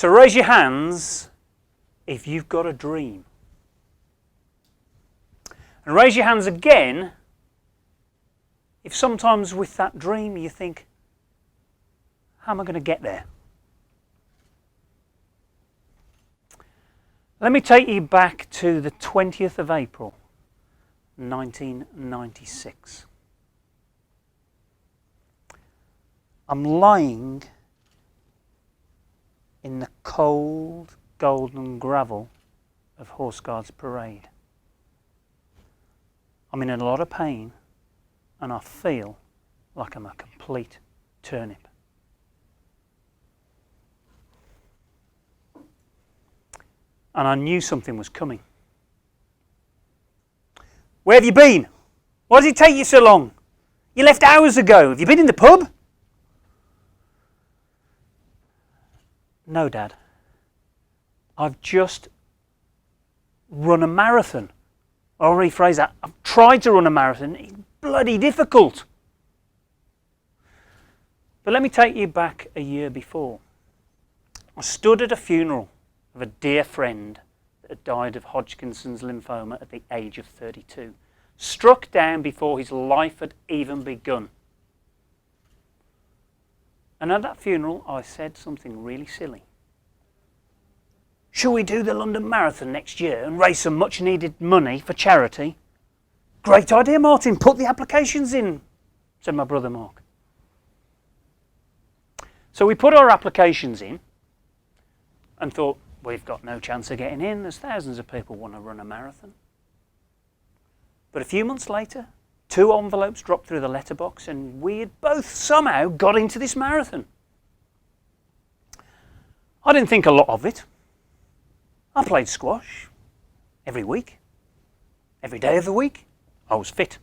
So raise your hands if you've got a dream. And raise your hands again if sometimes with that dream you think, how am I going to get there? Let me take you back to the 20th of April, 1996. I'm lying in the cold, golden gravel of Horse Guards Parade. I'm in a lot of pain and I feel like I'm a complete turnip. And I knew something was coming. Where have you been? Why does it take you so long? You left hours ago. Have you been in the pub? No, Dad. I've just run a marathon. I'll rephrase that. I've tried to run a marathon. It's bloody difficult. But let me take you back a year before. I stood at a funeral of a dear friend that had died of Hodgkin's lymphoma at the age of 32. Struck down before his life had even begun. And at that funeral, I said something really silly. Shall we do the London Marathon next year and raise some much needed money for charity? Great idea, Martin. Put the applications in, said my brother Mark. So we put our applications in and thought, we've got no chance of getting in. There's thousands of people want to run a marathon. But a few months later, 2 envelopes dropped through the letterbox and we had both somehow got into this marathon. I didn't think a lot of it. I played squash every week, every day of the week. I was fit.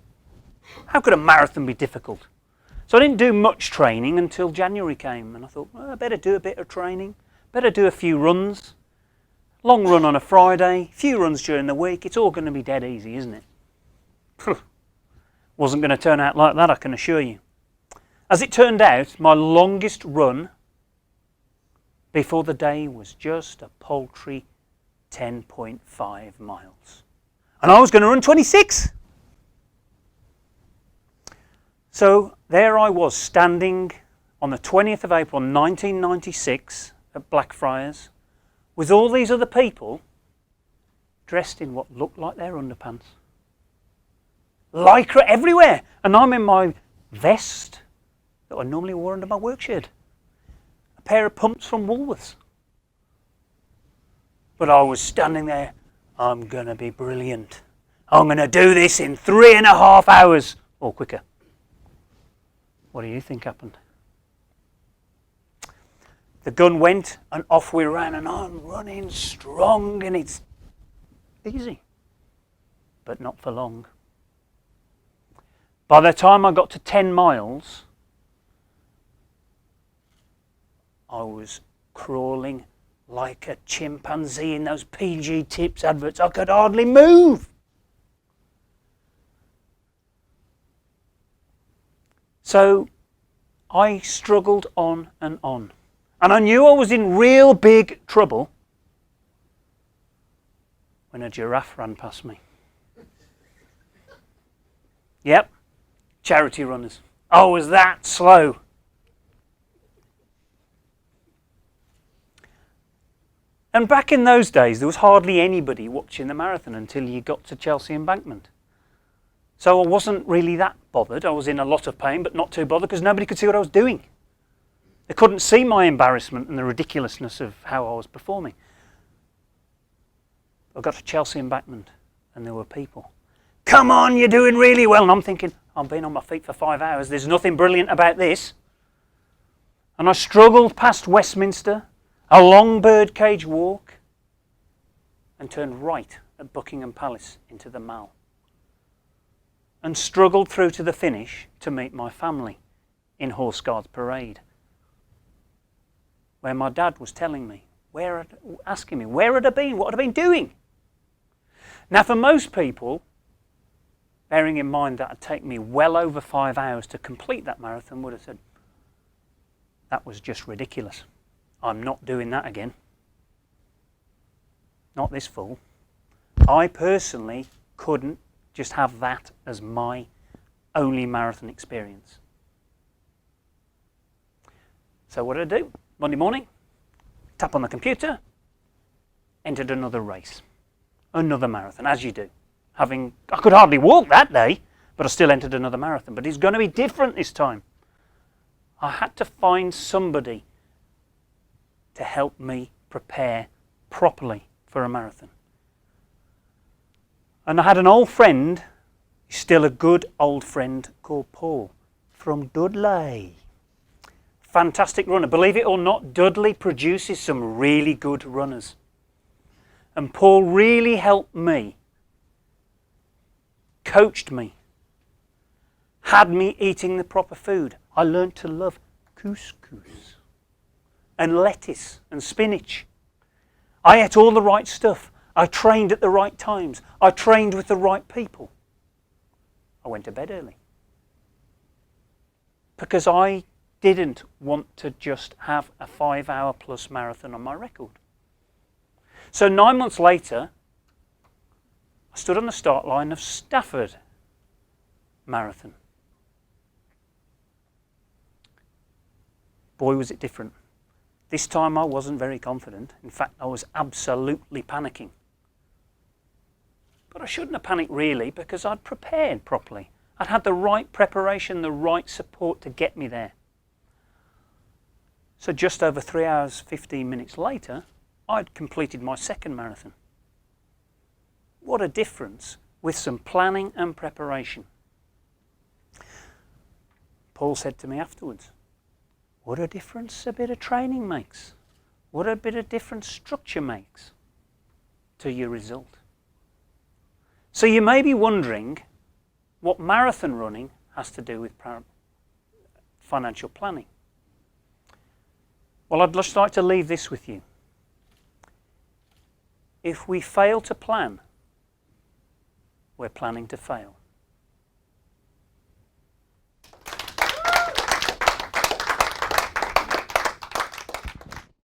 How could a marathon be difficult? So I didn't do much training until January came and I thought, well, I better do a bit of training, better do a few runs. Long run on a Friday, few runs during the week, it's all going to be dead easy, isn't it? Wasn't going to turn out like that, I can assure you. As it turned out, my longest run before the day was just a paltry 10.5 miles. And I was going to run 26. So there I was standing on the 20th of April 1996 at Blackfriars with all these other people dressed in what looked like their underpants. Lycra everywhere. And I'm in my vest that I normally wore under my work shirt. A pair of pumps from Woolworths. But I was standing there, I'm going to be brilliant. I'm going to do this in 3.5 hours or quicker. What do you think happened? The gun went and off we ran and I'm running strong and it's easy, but not for long. By the time I got to 10 miles, I was crawling like a chimpanzee in those PG Tips adverts. I could hardly move. So I struggled on and on. And I knew I was in real big trouble when a giraffe ran past me. Yep, charity runners. I was that slow. And back in those days, there was hardly anybody watching the marathon until you got to Chelsea Embankment. So I wasn't really that bothered. I was in a lot of pain, but not too bothered because nobody could see what I was doing. They couldn't see my embarrassment and the ridiculousness of how I was performing. I got to Chelsea Embankment and there were people. Come on, you're doing really well. And I'm thinking, I've been on my feet for 5 hours. There's nothing brilliant about this. And I struggled past Westminster, a long birdcage walk, and turned right at Buckingham Palace into the Mall. And struggled through to the finish to meet my family in Horse Guards Parade, where my dad was telling me, asking me, where had I been? What had I been doing? Now for most people, bearing in mind that it'd take me well over 5 hours to complete that marathon, would have said, that was just ridiculous. I'm not doing that again. not this full. I personally couldn't just have that as my only marathon experience. So what did I do? Monday morning, tap on the computer, entered another race, another marathon, as you do. I could hardly walk that day, but I still entered another marathon. But it's going to be different this time. I had to find somebody to help me prepare properly for a marathon. And I had an old friend, still a good old friend, called Paul from Dudley. Fantastic runner. Believe it or not, Dudley produces some really good runners. And Paul really helped me, coached me, had me eating the proper food. I learned to love couscous and lettuce and spinach. I ate all the right stuff. I trained at the right times. I trained with the right people. I went to bed early because I didn't want to just have a 5-hour plus marathon on my record. So 9 months later, I stood on the start line of Stafford Marathon. Boy, was it different. This time I wasn't very confident. In fact, I was absolutely panicking. But I shouldn't have panicked really, because I'd prepared properly. I'd had the right preparation, the right support to get me there. So just over 3 hours, 15 minutes later, I'd completed my second marathon. What a difference with some planning and preparation. Paul said to me afterwards, what a difference a bit of training makes. What a bit of different structure makes to your result. So you may be wondering what marathon running has to do with financial planning. Well, I'd just like to leave this with you. If we fail to plan, we're planning to fail.